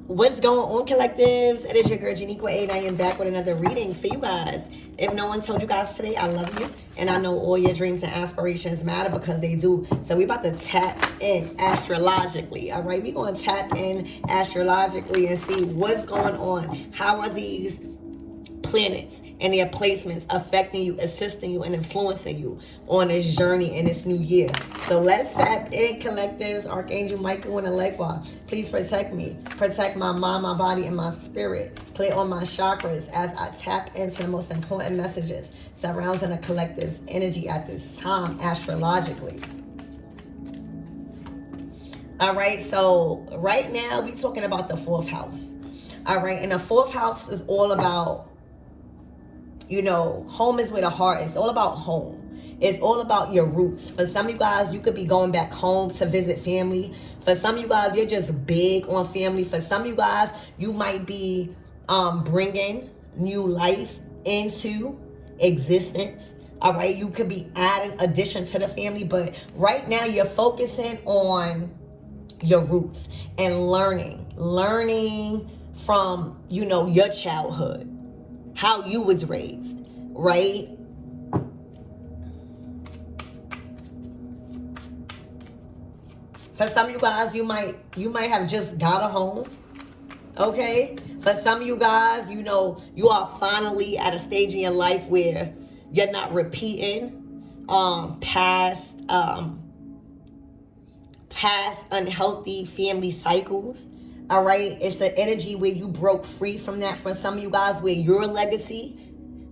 What's going on, collectives? It is your girl Janiqua A, and I am back with another reading for you guys. If no one told you guys today, I love you, and I know all your dreams and aspirations matter because they do. So we about to tap in astrologically, all right? We're going to tap in astrologically and see what's going on. How are these planets and their placements affecting you, assisting you, and influencing you on this journey in this new year? So let's tap in, collectives. Archangel Michael and Alequa, please protect me. Protect my mind, my body, and my spirit. Clear on my chakras as I tap into the most important messages surrounding the collective's energy at this time, astrologically. All right, so right now we're talking about the fourth house. All right, and the fourth house is all about, you know, home is where the heart is. It's all about home. It's all about your roots. For some of you guys, you could be going back home to visit family. For some of you guys, you're just big on family. For some of you guys, you might be bringing new life into existence. All right, you could be adding addition to the family, but right now you're focusing on your roots and learning from, you know, your childhood, how you was raised, right? For some of you guys, you might have just got a home, okay? For some of you guys, you know, you are finally at a stage in your life where you're not repeating past unhealthy family cycles. All right, it's an energy where you broke free from that. For some of you guys, where your legacy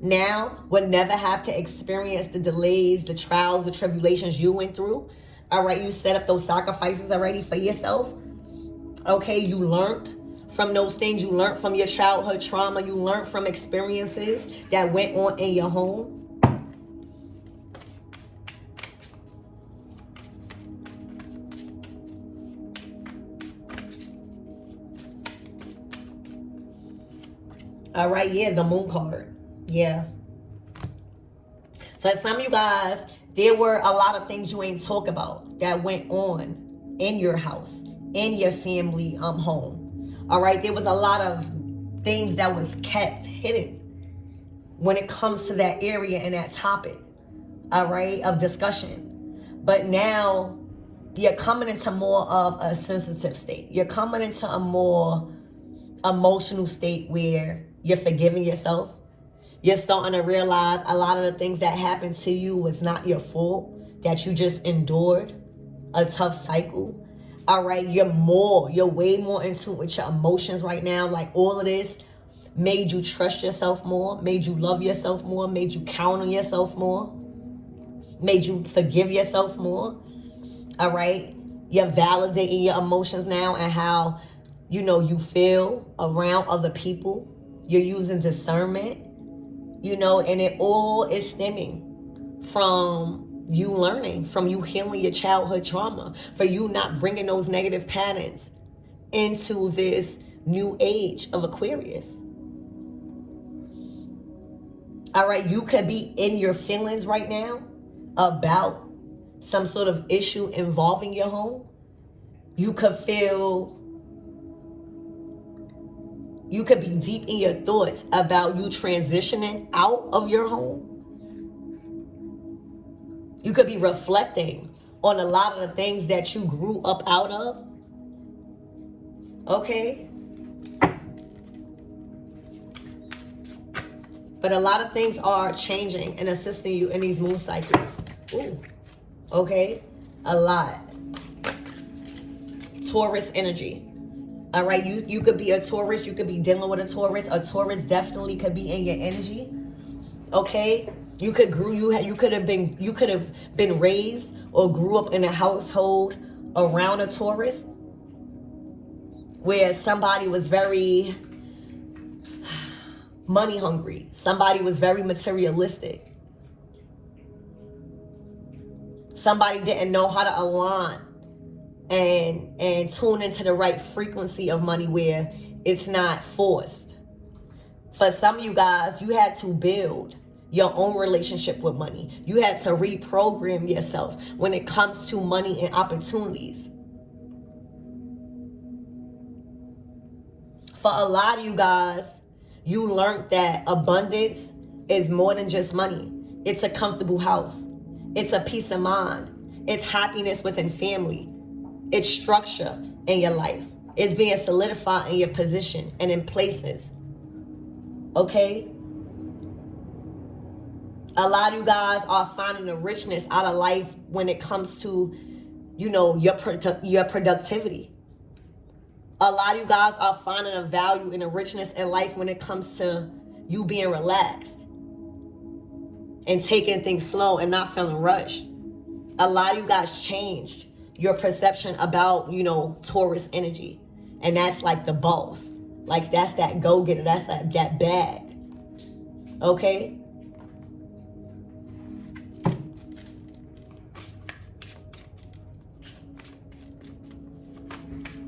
now will never have to experience the delays, the trials, the tribulations you went through. All right, you set up those sacrifices already for yourself. Okay, you learned from those things. You learned from your childhood trauma. You learned from experiences that went on in your home. All right, yeah, the moon card. Yeah. For some of you guys, there were a lot of things you ain't talk about that went on in your house, in your family home. All right, there was a lot of things that was kept hidden when it comes to that area and that topic, all right, of discussion. But now you're coming into more of a sensitive state. You're coming into a more emotional state where you're forgiving yourself. You're starting to realize a lot of the things that happened to you was not your fault, that you just endured a tough cycle. All right, you're way more in tune with your emotions right now. Like, all of this made you trust yourself more, made you love yourself more, made you count on yourself more, made you forgive yourself more. All right, you're validating your emotions now and how, you know, you feel around other people. You're using discernment, you know, and it all is stemming from you learning, from you healing your childhood trauma, for you not bringing those negative patterns into this new age of Aquarius. All right, you could be in your feelings right now about some sort of issue involving your home. You could be deep in your thoughts about you transitioning out of your home. You could be reflecting on a lot of the things that you grew up out of. Okay? But a lot of things are changing and assisting you in these moon cycles. Ooh. Okay? A lot. Taurus energy. All right, you could be a Taurus. You could be dealing with a Taurus. A Taurus definitely could be in your energy. Okay, you could have been raised or grew up in a household around a Taurus where somebody was very money hungry. Somebody was very materialistic. Somebody didn't know how to align and tune into the right frequency of money where it's not forced. For some of you guys, you had to build your own relationship with money. You had to reprogram yourself when it comes to money and opportunities. For a lot of you guys, you learned that abundance is more than just money. It's a comfortable house. It's a peace of mind. It's happiness within family. It's structure in your life. It's being solidified in your position and in places. Okay? A lot of you guys are finding the richness out of life when it comes to, your productivity. A lot of you guys are finding a value and a richness in life when it comes to you being relaxed and taking things slow and not feeling rushed. A lot of you guys changed your perception about, Taurus energy. And that's like the boss. Like that's that go-getter. That's that bag. Okay?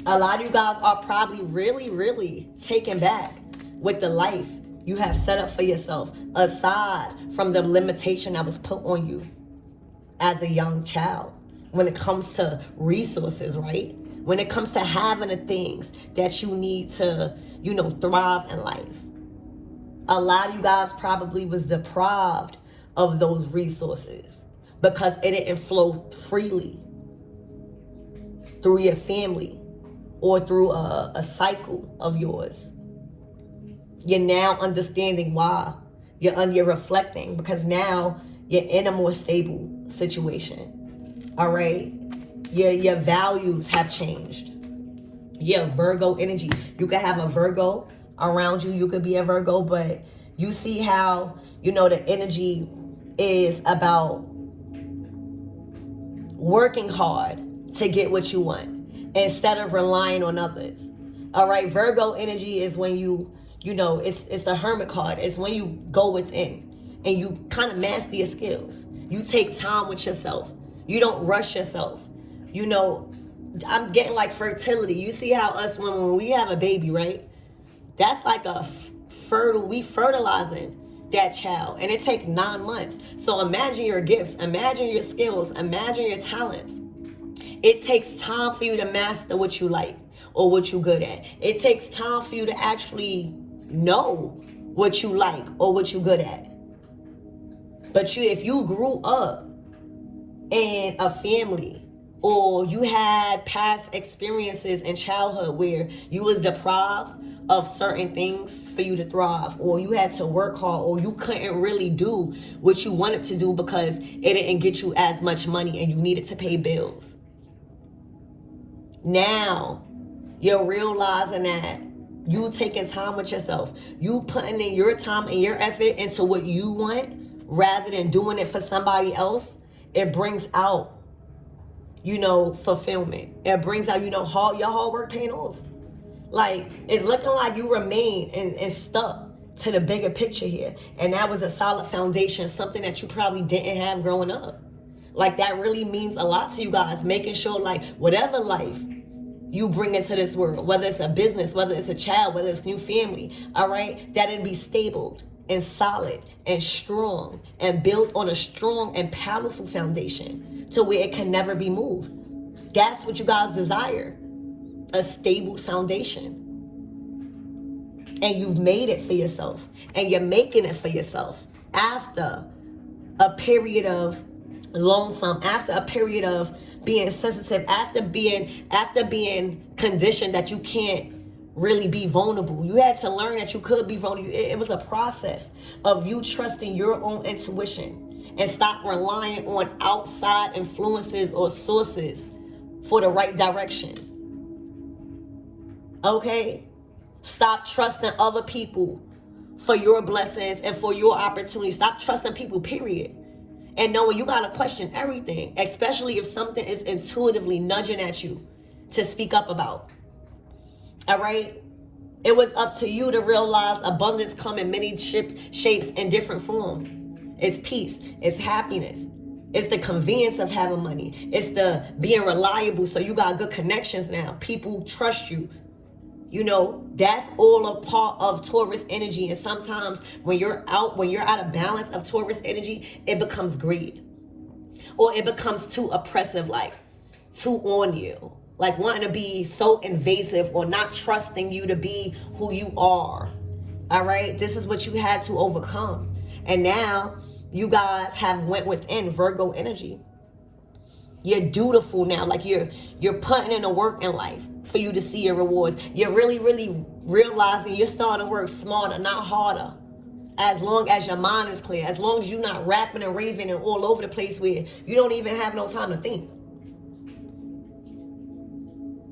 A lot of you guys are probably really, really taken back with the life you have set up for yourself, aside from the limitation that was put on you as a young child when it comes to resources, right? When it comes to having the things that you need to, thrive in life. A lot of you guys probably was deprived of those resources because it didn't flow freely through your family or through a cycle of yours. You're now understanding why. You're reflecting because now you're in a more stable situation. All right? Your values have changed. Your Virgo energy. You could have a Virgo around you. You could be a Virgo, but you see how, the energy is about working hard to get what you want instead of relying on others. All right, Virgo energy is when it's the hermit card. It's when you go within and you kind of master your skills. You take time with yourself. You don't rush yourself. I'm getting like fertility. You see how us women, when we have a baby, right? That's like we fertilizing that child. And it takes 9 months. So imagine your gifts. Imagine your skills. Imagine your talents. It takes time for you to master what you like or what you're good at. It takes time for you to actually know what you like or what you're good at. But if you grew up in a family or you had past experiences in childhood where you was deprived of certain things for you to thrive, or you had to work hard, or you couldn't really do what you wanted to do because it didn't get you as much money and you needed to pay bills. Now, you're realizing that you taking time with yourself. You putting in your time and your effort into what you want rather than doing it for somebody else. It brings out, fulfillment. It brings out, your hard work paying off. Like, it's looking like you remain and stuck to the bigger picture here. And that was a solid foundation, something that you probably didn't have growing up. Like, that really means a lot to you guys, making sure, like, whatever life you bring into this world, whether it's a business, whether it's a child, whether it's new family, all right, that it be stable and solid and strong and built on a strong and powerful foundation to where it can never be moved. That's what you guys desire, a stable foundation. And you've made it for yourself, and you're making it for yourself after a period of lonesome, after a period of being sensitive, after being conditioned that you can't really be vulnerable. You had to learn that you could be vulnerable. It was a process of you trusting your own intuition and stop relying on outside influences or sources for the right direction. Okay? Stop trusting other people for your blessings and for your opportunities. Stop trusting people, period. And knowing you gotta question everything, especially if something is intuitively nudging at you to speak up about. All right? It was up to you to realize abundance come in many shapes and different forms. It's peace. It's happiness. It's the convenience of having money. It's the being reliable so you got good connections now. People trust you. That's all a part of Taurus energy. And sometimes when you're out of balance of Taurus energy, it becomes greed. Or it becomes too oppressive, like too on you. like wanting to be so invasive or not trusting you to be who you are. All right, this is what you had to overcome. And now you guys have went within Virgo energy. You're dutiful now. Like you're putting in the work in life for you to see your rewards. You're really realizing you're starting to work smarter, not harder. As long as your mind is clear, as long as you're not rapping and raving and all over the place where you don't even have no time to think.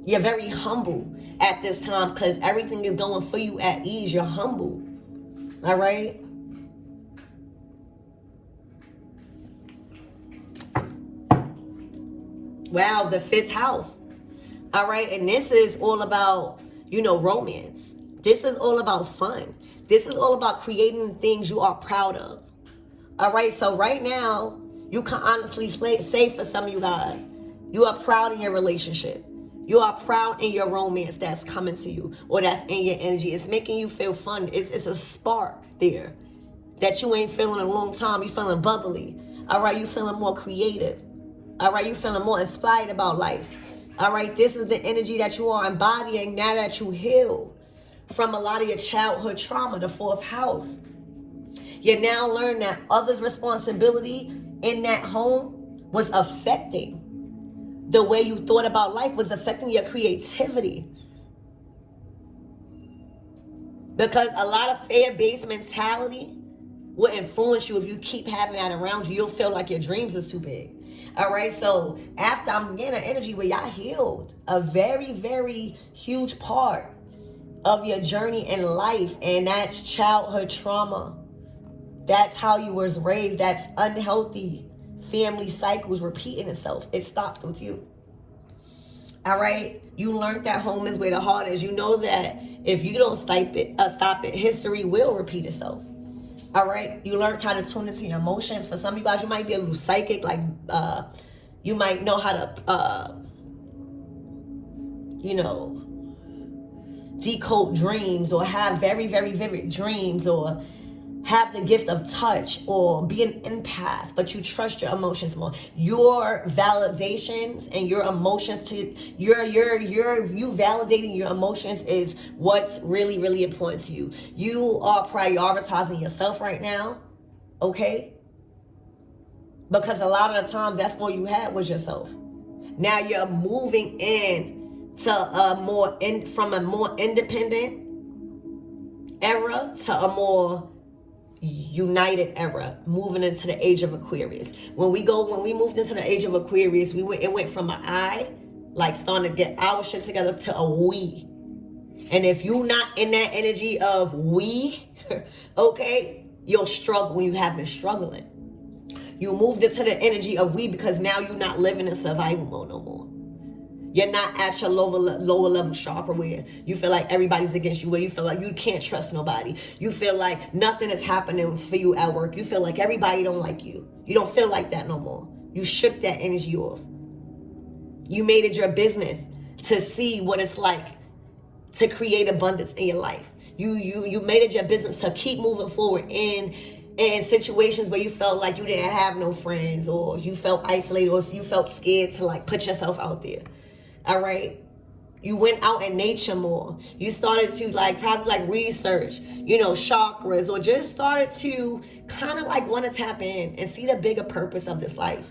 You're very humble at this time because everything is going for you at ease. You're humble. All right? Wow, the 5th house. All right, and this is all about, romance. This is all about fun. This is all about creating things you are proud of. All right, so right now, you can honestly say for some of you guys, you are proud in your relationship. You are proud in your romance that's coming to you or that's in your energy. It's making you feel fun. It's a spark there that you ain't feeling in a long time. You feeling bubbly. All right, you feeling more creative. All right, you feeling more inspired about life. All right, this is the energy that you are embodying now that you heal from a lot of your childhood trauma, the 4th house. You now learn that others' responsibility in that home was affecting the way you thought about life, was affecting your creativity. Because a lot of fear-based mentality will influence you if you keep having that around you. You'll feel like your dreams is too big. All right, so after I'm getting an energy where y'all healed a very huge part of your journey in life, and that's childhood trauma. That's how you was raised. That's unhealthy family cycles repeating itself. It stopped with you. All right, you learned that home is where the heart is. You know that if you don't stop it, history will repeat itself. All right, you learned how to tune into your emotions. For some of you guys, you might be a little psychic, like you might know how to decode dreams, or have very vivid dreams, or have the gift of touch, or be an empath, but you trust your emotions more. Your validations and your emotions to you validating your emotions is what's really important to you. You are prioritizing yourself right now, okay? Because a lot of the times that's all you had was yourself. Now you're moving in to from a more independent era to a more united era, moving into the age of Aquarius. When we moved into the age of Aquarius, it went from an I, like starting to get our shit together, to a we. And if you're not in that energy of we, okay, you'll struggle when you have been struggling. You moved into the energy of we because now you're not living in survival mode no more. You're not at your lower level chakra where you feel like everybody's against you, where you feel like you can't trust nobody. You feel like nothing is happening for you at work. You feel like everybody don't like you. You don't feel like that no more. You shook that energy off. You made it your business to see what it's like to create abundance in your life. You made it your business to keep moving forward in situations where you felt like you didn't have no friends, or you felt isolated, or if you felt scared to like put yourself out there. All right, you went out in nature more. You started to probably research, chakras, or just started to kind of want to tap in and see the bigger purpose of this life.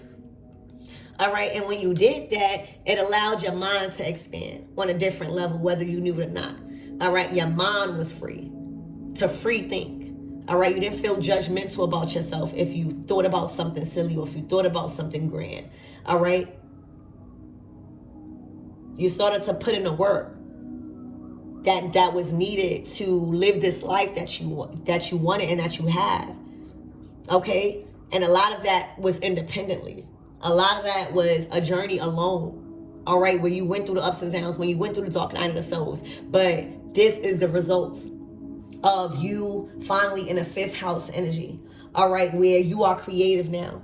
All right, and when you did that, it allowed your mind to expand on a different level, whether you knew it or not. All right, your mind was free to free think. All right, you didn't feel judgmental about yourself if you thought about something silly or if you thought about something grand. All right. You started to put in the work that was needed to live this life that you wanted and that you have. Okay? And a lot of that was independently. A lot of that was a journey alone. All right? Where you went through the ups and downs, when you went through the dark night of the souls. But this is the results of you finally in a 5th house energy. All right? Where you are creative now.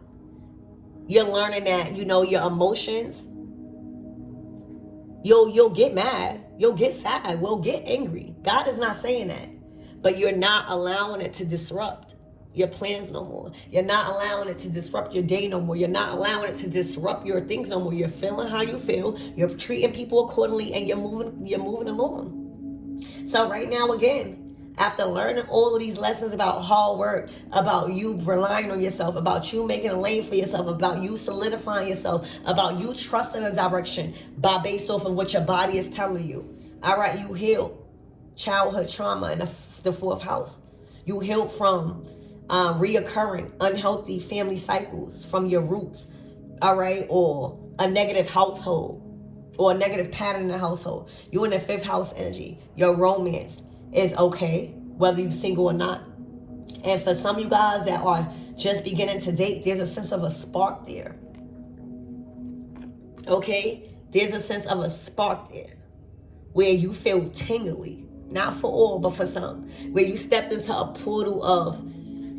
You're learning that, your emotions, You'll get mad. You'll get sad. We'll get angry. God is not saying that. But you're not allowing it to disrupt your plans no more. You're not allowing it to disrupt your day no more. You're not allowing it to disrupt your things no more. You're feeling how you feel. You're treating people accordingly, and you're moving along. So right now, again, after learning all of these lessons about hard work, about you relying on yourself, about you making a lane for yourself, about you solidifying yourself, about you trusting a direction based off of what your body is telling you. All right, you heal childhood trauma in the fourth house. You healed from reoccurring unhealthy family cycles from your roots, all right, or a negative household or a negative pattern in the household. You in the fifth house energy. Your romance is okay, whether you're single or not. And for some of you guys that are just beginning to date, there's a sense of a spark there. Okay? There's a sense of a spark there where you feel tingly. Not for all, but for some. Where you stepped into a portal of,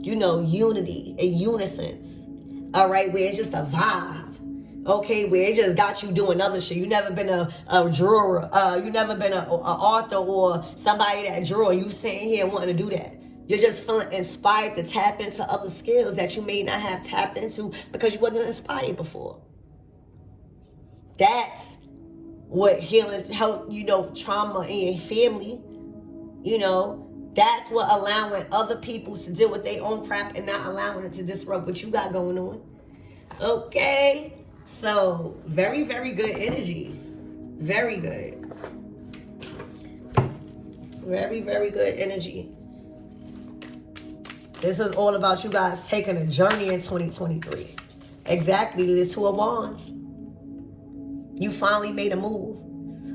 unity and unison. All right? Where it's just a vibe. Okay, where it just got you doing other shit. You never been a drawer. You never been a author or somebody that draw. You sitting here wanting to do that. You're just feeling inspired to tap into other skills that you may not have tapped into because you wasn't inspired before. That's what healing, help, trauma in your family. That's what allowing other people to deal with their own crap and not allowing it to disrupt what you got going on. Okay. So, very, very good energy. Very good. Very, very good energy. This is all about you guys taking a journey in 2023. Exactly, the Two of Wands. You finally made a move.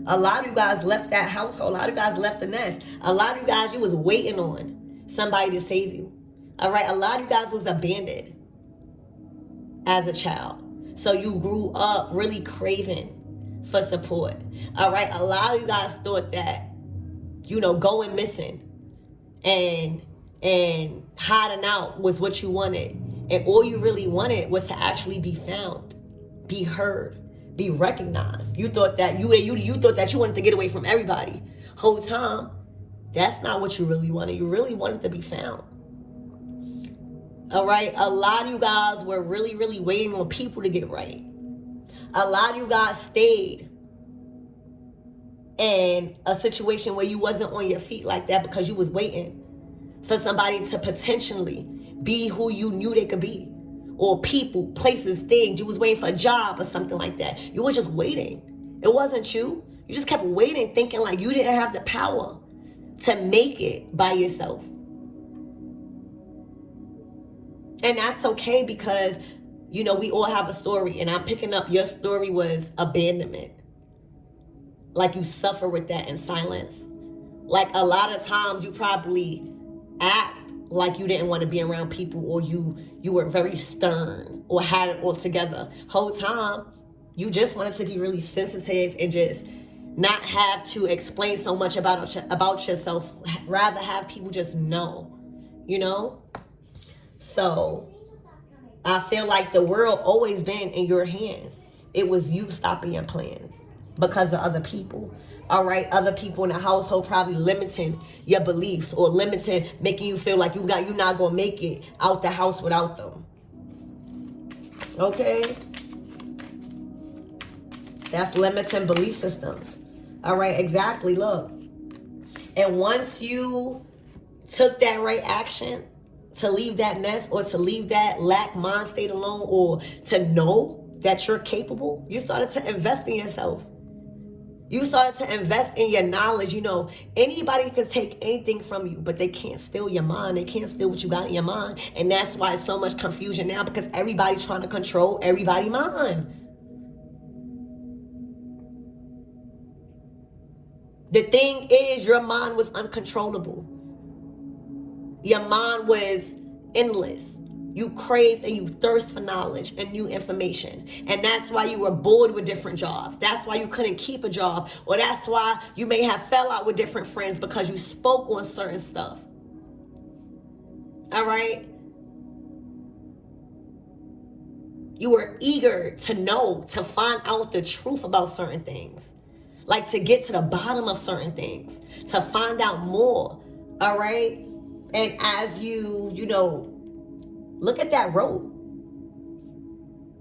A lot of you guys left that household. A lot of you guys left the nest. A lot of you guys, you was waiting on somebody to save you. All right, a lot of you guys was abandoned as a child. So you grew up really craving for support. All right. A lot of you guys thought that, going missing and hiding out was what you wanted. And all you really wanted was to actually be found, be heard, be recognized. You thought that you thought that you wanted to get away from everybody. Whole time, that's not what you really wanted. You really wanted to be found. All right, a lot of you guys were really, really waiting on people to get right. A lot of you guys stayed in a situation where you wasn't on your feet like that because you was waiting for somebody to potentially be who you knew they could be. Or people, places, things. You was waiting for a job or something like that. You were just waiting. It wasn't you. You just kept waiting, thinking like you didn't have the power to make it by yourself. And that's okay because, we all have a story. And I'm picking up your story was abandonment. Like you suffer with that in silence. Like a lot of times you probably act like you didn't want to be around people or you were very stern or had it all together. Whole time, you just wanted to be really sensitive and just not have to explain so much about yourself. Rather have people just know, So, I feel like the world always been in your hands. It was you stopping your plans because of other people. All right, other people in the household probably limiting your beliefs or limiting, making you feel like you're not gonna make it out the house without them. Okay, that's limiting belief systems. All right, exactly. Look, and once you took that right action to leave that nest or to leave that lack mind state alone or to know that you're capable, you started to invest in yourself. You started to invest in your knowledge. Anybody can take anything from you, but they can't steal your mind. They can't steal what you got in your mind. And that's why it's so much confusion now because everybody's trying to control everybody's mind. The thing is, your mind was uncontrollable. Your mind was endless. You craved and you thirst for knowledge and new information. And that's why you were bored with different jobs. That's why you couldn't keep a job. Or that's why you may have fell out with different friends because you spoke on certain stuff. All right? You were eager to know, to find out the truth about certain things. Like to get to the bottom of certain things. To find out more. All right? And as you Look at that rope.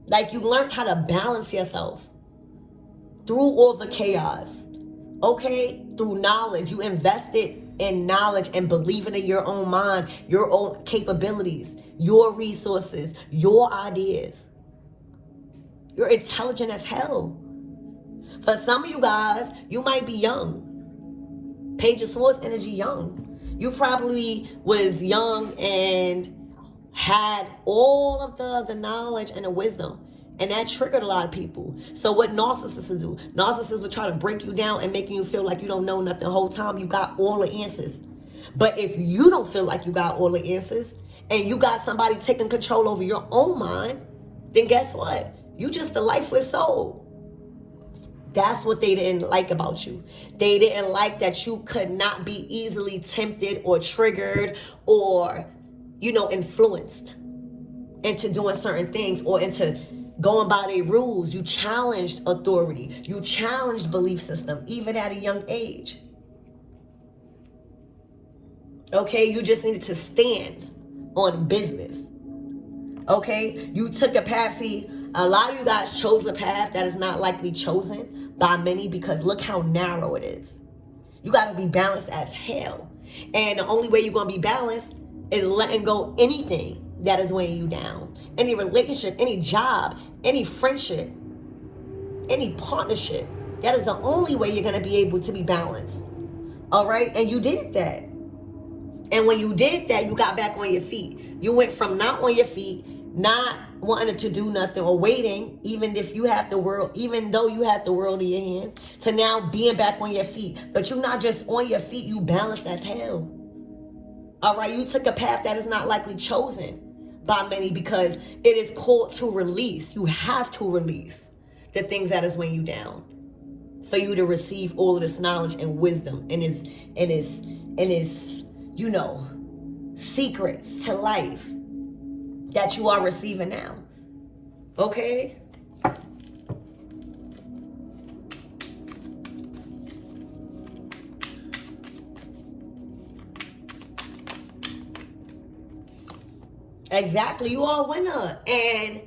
Like, you learned how to balance yourself through all the chaos. Okay? Through knowledge. You invested in knowledge and believing in your own mind, your own capabilities, your resources, your ideas. You're intelligent as hell. For some of you guys, you might be young. Page of Swords energy, young. You probably was young and had all of the knowledge and the wisdom. And that triggered a lot of people. So what narcissists do? Narcissists will try to break you down and making you feel like you don't know nothing the whole time. You got all the answers. But if you don't feel like you got all the answers and you got somebody taking control over your own mind, then guess what? You just a lifeless soul. That's what they didn't like about you. They didn't like that you could not be easily tempted or triggered or, influenced into doing certain things or into going by their rules. You challenged authority. You challenged belief system, even at a young age. Okay, you just needed to stand on business. Okay, you took a path. See, a lot of you guys chose a path that is not likely chosen by many because look how narrow it is. You got to be balanced as hell. And the only way you're going to be balanced is letting go anything that is weighing you down. Any relationship, any job, any friendship, any partnership. That is the only way you're going to be able to be balanced. All right? And you did that. And when you did that, you got back on your feet. You went from not on your feet, not wanting to do nothing or waiting, even though you had the world in your hands, to now being back on your feet. But you're not just on your feet, you balanced as hell. All right, you took a path that is not likely chosen by many because it is called to release. You have to release the things that is weighing you down for you to receive all of this knowledge and wisdom and his secrets to life that you are receiving now. Okay? Exactly. You are a winner. And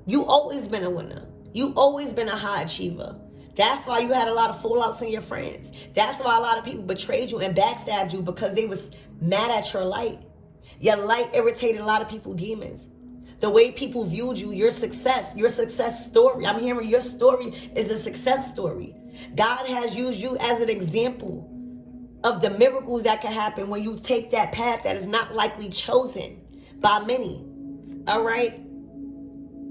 you always been a winner. You always been a high achiever. That's why you had a lot of fallouts in your friends. That's why a lot of people betrayed you and backstabbed you because they was mad at your light. Your light irritated a lot of people's demons. The way people viewed you, your success story. I'm hearing your story is a success story. God has used you as an example of the miracles that can happen when you take that path that is not likely chosen by many. All right?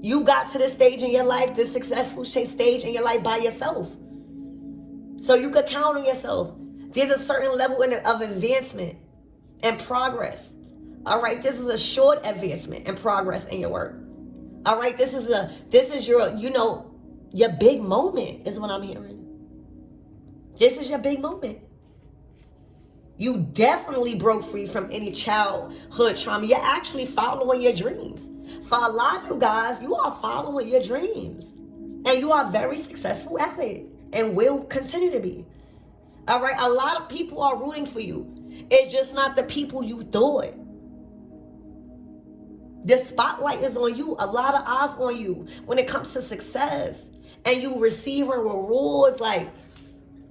You got to this stage in your life, this successful stage in your life by yourself. So you could count on yourself. There's a certain level of advancement and progress. All right, this is a short advancement and progress in your work. All right, this is your, your big moment is what I'm hearing. This is your big moment. You definitely broke free from any childhood trauma. You're actually following your dreams. For a lot of you guys, you are following your dreams. And you are very successful at it. And will continue to be. All right, a lot of people are rooting for you. It's just not the people you thought. The spotlight is on you. A lot of eyes on you when it comes to success. And you receiving rewards. Like,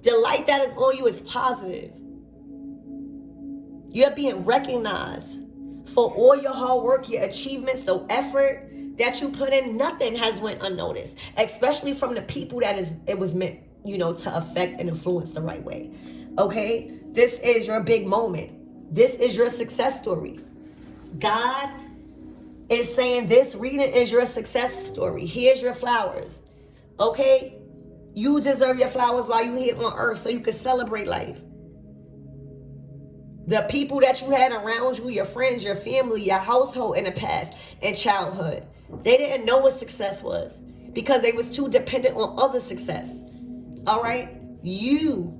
the light that is on you is positive. You're being recognized for all your hard work, your achievements, the effort that you put in. Nothing has went unnoticed, especially from the people that it was meant, to affect and influence the right way. Okay? This is your big moment. This is your success story. God is saying this reading is your success story. Here's your flowers. Okay? You deserve your flowers while you're here on earth so you can celebrate life. The people that you had around you, your friends, your family, your household in the past and childhood, they didn't know what success was because they was too dependent on other success. All right? You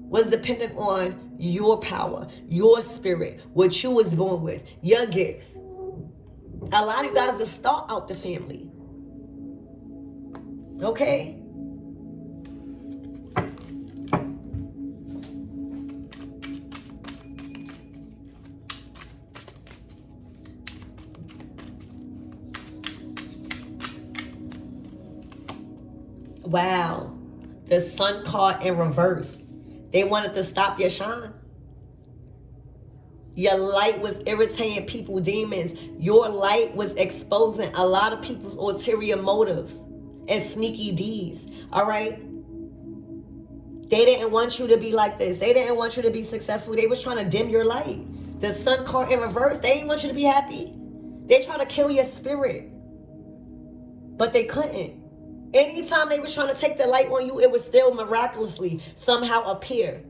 was dependent on your power, your spirit, what you was born with, your gifts. A lot of you guys just start out the family. Okay? Wow. The Sun card in reverse. They wanted to stop your shine. Your light was irritating people, demons. Your light was exposing a lot of people's ulterior motives and sneaky deeds. All right? They didn't want you to be like this. They didn't want you to be successful. They was trying to dim your light. The Sun card in reverse, they didn't want you to be happy. They tried to kill your spirit. But they couldn't. Anytime they was trying to take the light on you, it would still miraculously somehow appear.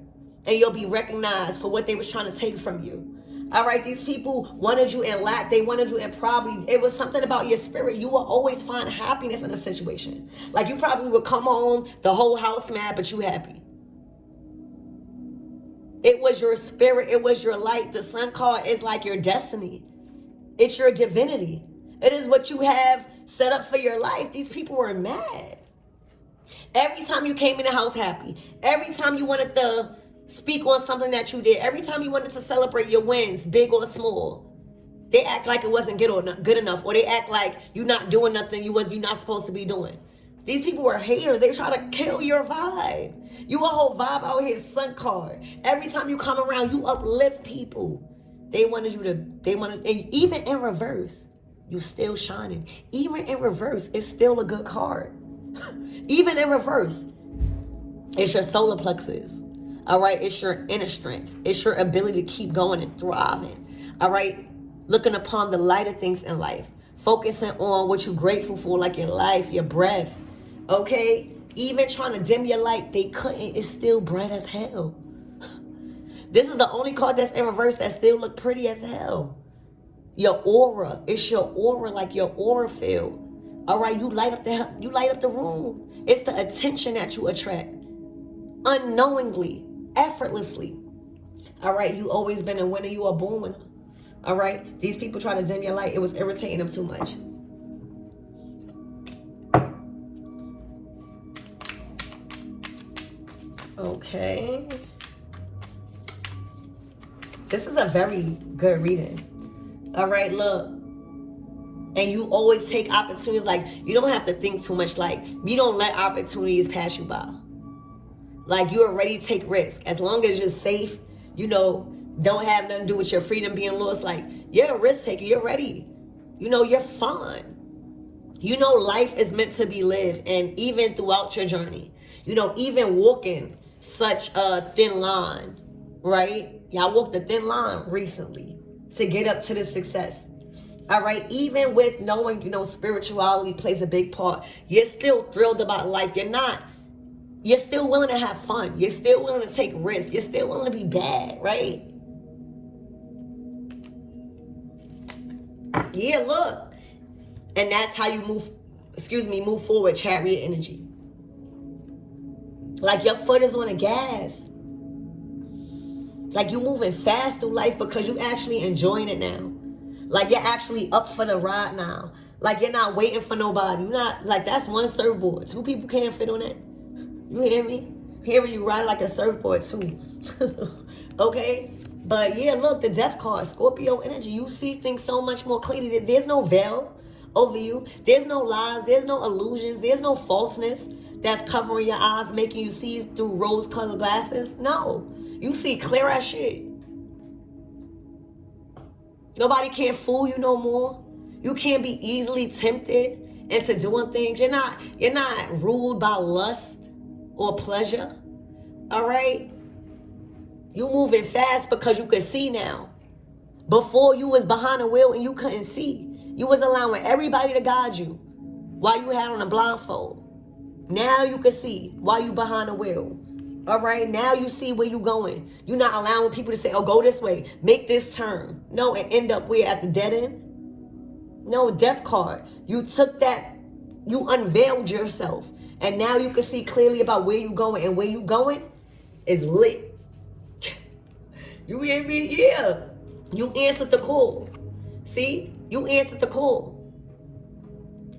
And you'll be recognized for what they was trying to take from you. All right, these people wanted you in lack. They wanted you in poverty. It was something about your spirit. You will always find happiness in a situation. Like you probably would come home, the whole house mad, but you happy. It was your spirit. It was your light. The Sun card is like your destiny. It's your divinity. It is what you have set up for your life. These people were mad. Every time you came in the house happy. Every time you wanted to speak on something that you did. Every time you wanted to celebrate your wins, big or small. They act like it wasn't good enough. Or they act like you're not doing nothing you're not supposed to be doing. These people were haters. They try to kill your vibe. You a whole vibe out here, Sun card. Every time you come around, you uplift people. And even in reverse, you still shining. Even in reverse, it's still a good card. Even in reverse, it's your solar plexus. All right, it's your inner strength. It's your ability to keep going and thriving. All right, looking upon the lighter things in life. Focusing on what you're grateful for, like your life, your breath. Okay, even trying to dim your light, they couldn't. It's still bright as hell. This is the only card that's in reverse that still look pretty as hell. Your aura. It's your aura, like your aura field. All right, you light up the room. It's the attention that you attract. Unknowingly, effortlessly. All right, you always been a winner. You are born winner. All right, these people try to dim your light. It was irritating them too much. Okay. This is a very good reading. All right, look. And you always take opportunities. Like, you don't have to think too much. Like, you don't let opportunities pass you by. Like, you already take risk. As long as you're safe, don't have nothing to do with your freedom being lost. Like, you're a risk taker. You're ready. You're fine. Life is meant to be lived. And even throughout your journey, even walking such a thin line, right? Y'all walked a thin line recently to get up to this success. All right, even with knowing, spirituality plays a big part, you're still thrilled about life. You're still willing to have fun. You're still willing to take risks. You're still willing to be bad, right? Yeah, look. And that's how you move forward, Chariot energy. Like your foot is on the gas. Like you moving fast through life because you actually enjoying it now. Like you're actually up for the ride now. Like you're not waiting for nobody. You're not, like that's one surfboard. 2 people can't fit on that. You hear me? Hearing you ride like a surfboard too. Okay? But yeah, look, the death card, Scorpio energy. You see things so much more clearly. There's no veil over you. There's no lies. There's no illusions. There's no falseness that's covering your eyes, making you see through rose-colored glasses. No. You see clear as shit. Nobody can fool you no more. You can't be easily tempted into doing things. You're not ruled by lust or pleasure. All right? You moving fast because you can see now. Before you was behind the wheel and you couldn't see. You was allowing everybody to guide you while you had on a blindfold. Now you can see while you behind the wheel. All right, now you see where you going. You're not allowing people to say, oh, go this way, make this turn. No, and end up where at the dead end. No, death card. You took that, you unveiled yourself. And now you can see clearly about where you going. And where you going is lit. You hear me? Yeah. You answered the call. See? You answered the call.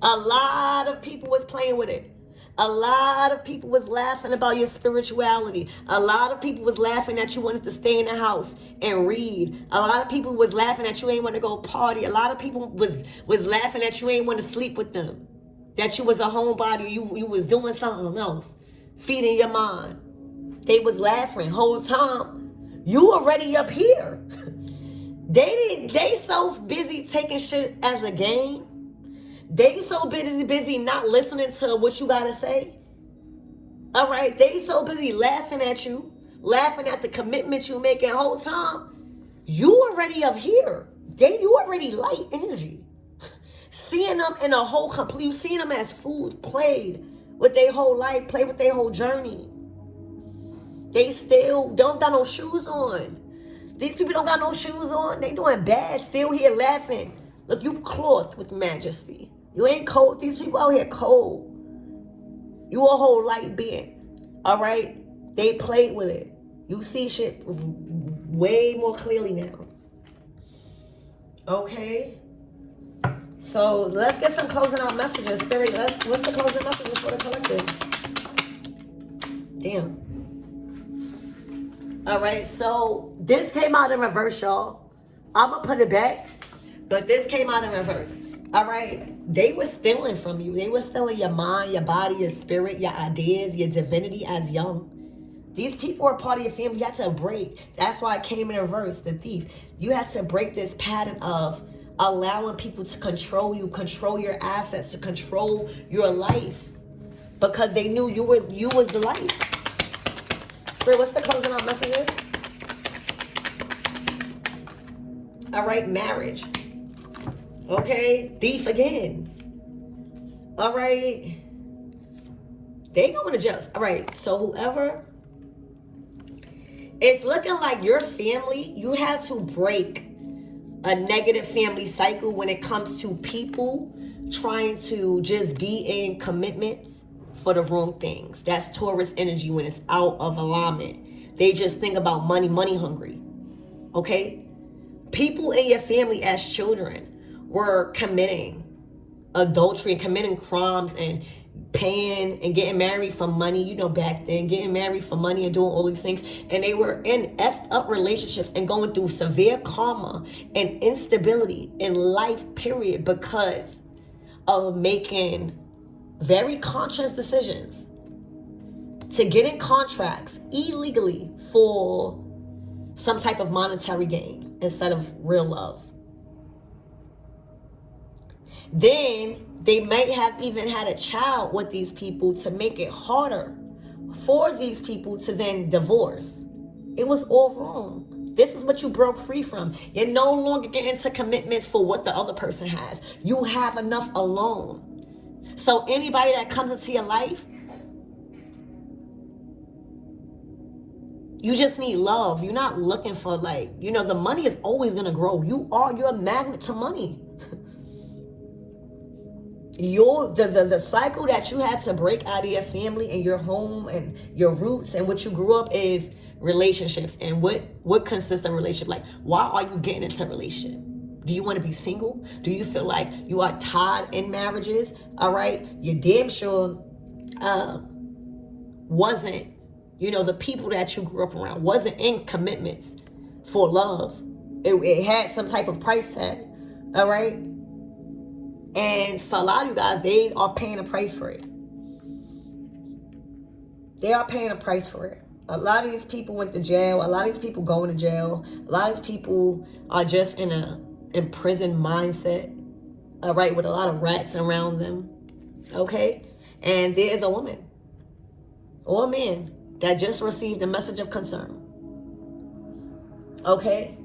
A lot of people was playing with it. A lot of people was laughing about your spirituality. A lot of people was laughing that you wanted to stay in the house and read. A lot of people was laughing that you ain't want to go party. A lot of people was laughing that you ain't want to sleep with them. that you was a homebody, you was doing something else, feeding your mind. They was laughing whole time. You already up here. They so busy taking shit as a game. They so busy not listening to what you gotta say. All right, they so busy laughing at you, laughing at the commitment you making the whole time. You already up here. You already light energy. Seeing them in a whole complete, you seeing them as fools, played with their whole life, played with their whole journey. They still don't got no shoes on. These people don't got no shoes on. They doing bad, still here laughing. Look, you clothed with majesty. You ain't cold. These people out here cold. You a whole light being. All right? They played with it. You see shit way more clearly now. Okay? So let's get some closing out messages. Spirit, what's the closing messages for the collective? Damn. All right, so this came out in reverse, y'all. I'm going to put it back, but this came out in reverse. All right, they were stealing from you. They were stealing your mind, your body, your spirit, your ideas, your divinity as young. These people are part of your family. You had to break. That's why it came in reverse, the thief. You had to break this pattern of allowing people to control you, control your assets, to control your life, because they knew you was the light. Spirit, what's the closing out messages? All right, marriage. Okay, thief again. All right. They going to jail. All right, so whoever, it's looking like your family, you have to break a negative family cycle when it comes to people trying to just be in commitments for the wrong things. That's Taurus energy when it's out of alignment. They just think about money hungry. Okay? People in your family as children were committing adultery and committing crimes and paying and getting married for money, you know, back then, getting married for money and doing all these things. And they were in effed up relationships and going through severe karma and instability in life, period, because of making very conscious decisions to get in contracts illegally for some type of monetary gain instead of real love. Then they might have even had a child with these people to make it harder for these people to then divorce. It was all wrong. This is what you broke free from. You're no longer getting into commitments for what the other person has. You have enough alone. So anybody that comes into your life, you just need love. You're not looking for, like, you know, the money is always going to grow. You're a magnet to money. The cycle that you had to break out of your family and your home and your roots and what you grew up is relationships. And what consists of relationship? Like, why are you getting into a relationship? Do you want to be single? Do you feel like you are tied in marriages? All right, you're damn sure wasn't, you know, the people that you grew up around wasn't in commitments for love. It had some type of price tag. All right. And for a lot of you guys, they are paying a price for it. They are paying a price for it. A lot of these people went to jail. A lot of these people going to jail. A lot of these people are just in a imprisoned mindset, all right, with a lot of rats around them, okay? And there is a woman or a man that just received a message of concern, okay?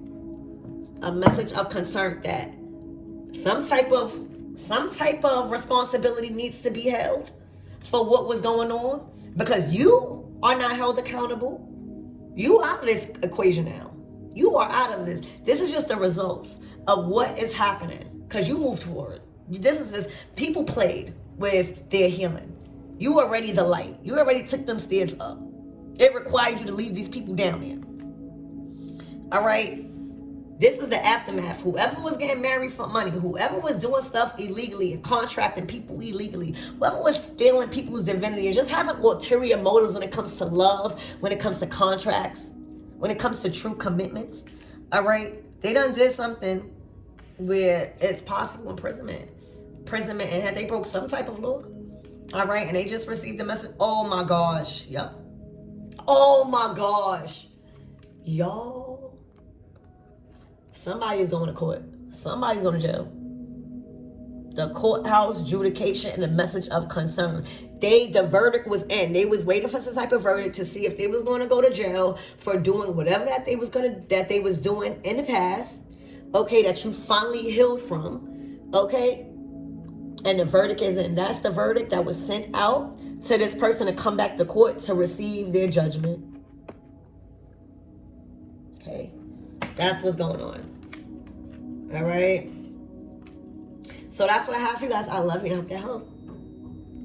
A message of concern that some type of responsibility needs to be held for what was going on, because you are not held accountable. You out of this equation now. You are out of this. This is just the results of what is happening because you moved forward. This people played with their healing. You already the light. You already took them stairs up. It required you to leave these people down there. All right. This is the aftermath. Whoever was getting married for money, whoever was doing stuff illegally and contracting people illegally, whoever was stealing people's divinity and just having ulterior motives when it comes to love, when it comes to contracts, when it comes to true commitments, all right? They done did something where it's possible imprisonment. imprisonment and they broke some type of law. All right, and they just received the message. Oh my gosh. Yep. Oh my gosh. Y'all, somebody is going to court. Somebody's going to jail. The courthouse, adjudication, and the message of concern. The verdict was in. They was waiting for some type of verdict to see if they was going to go to jail for doing whatever that they was doing in the past. Okay, that you finally healed from. Okay, and the verdict is in. That's the verdict that was sent out to this person to come back to court to receive their judgment. Okay, that's what's going on. All right. So that's what I have for you guys. I love you. I hope that helped.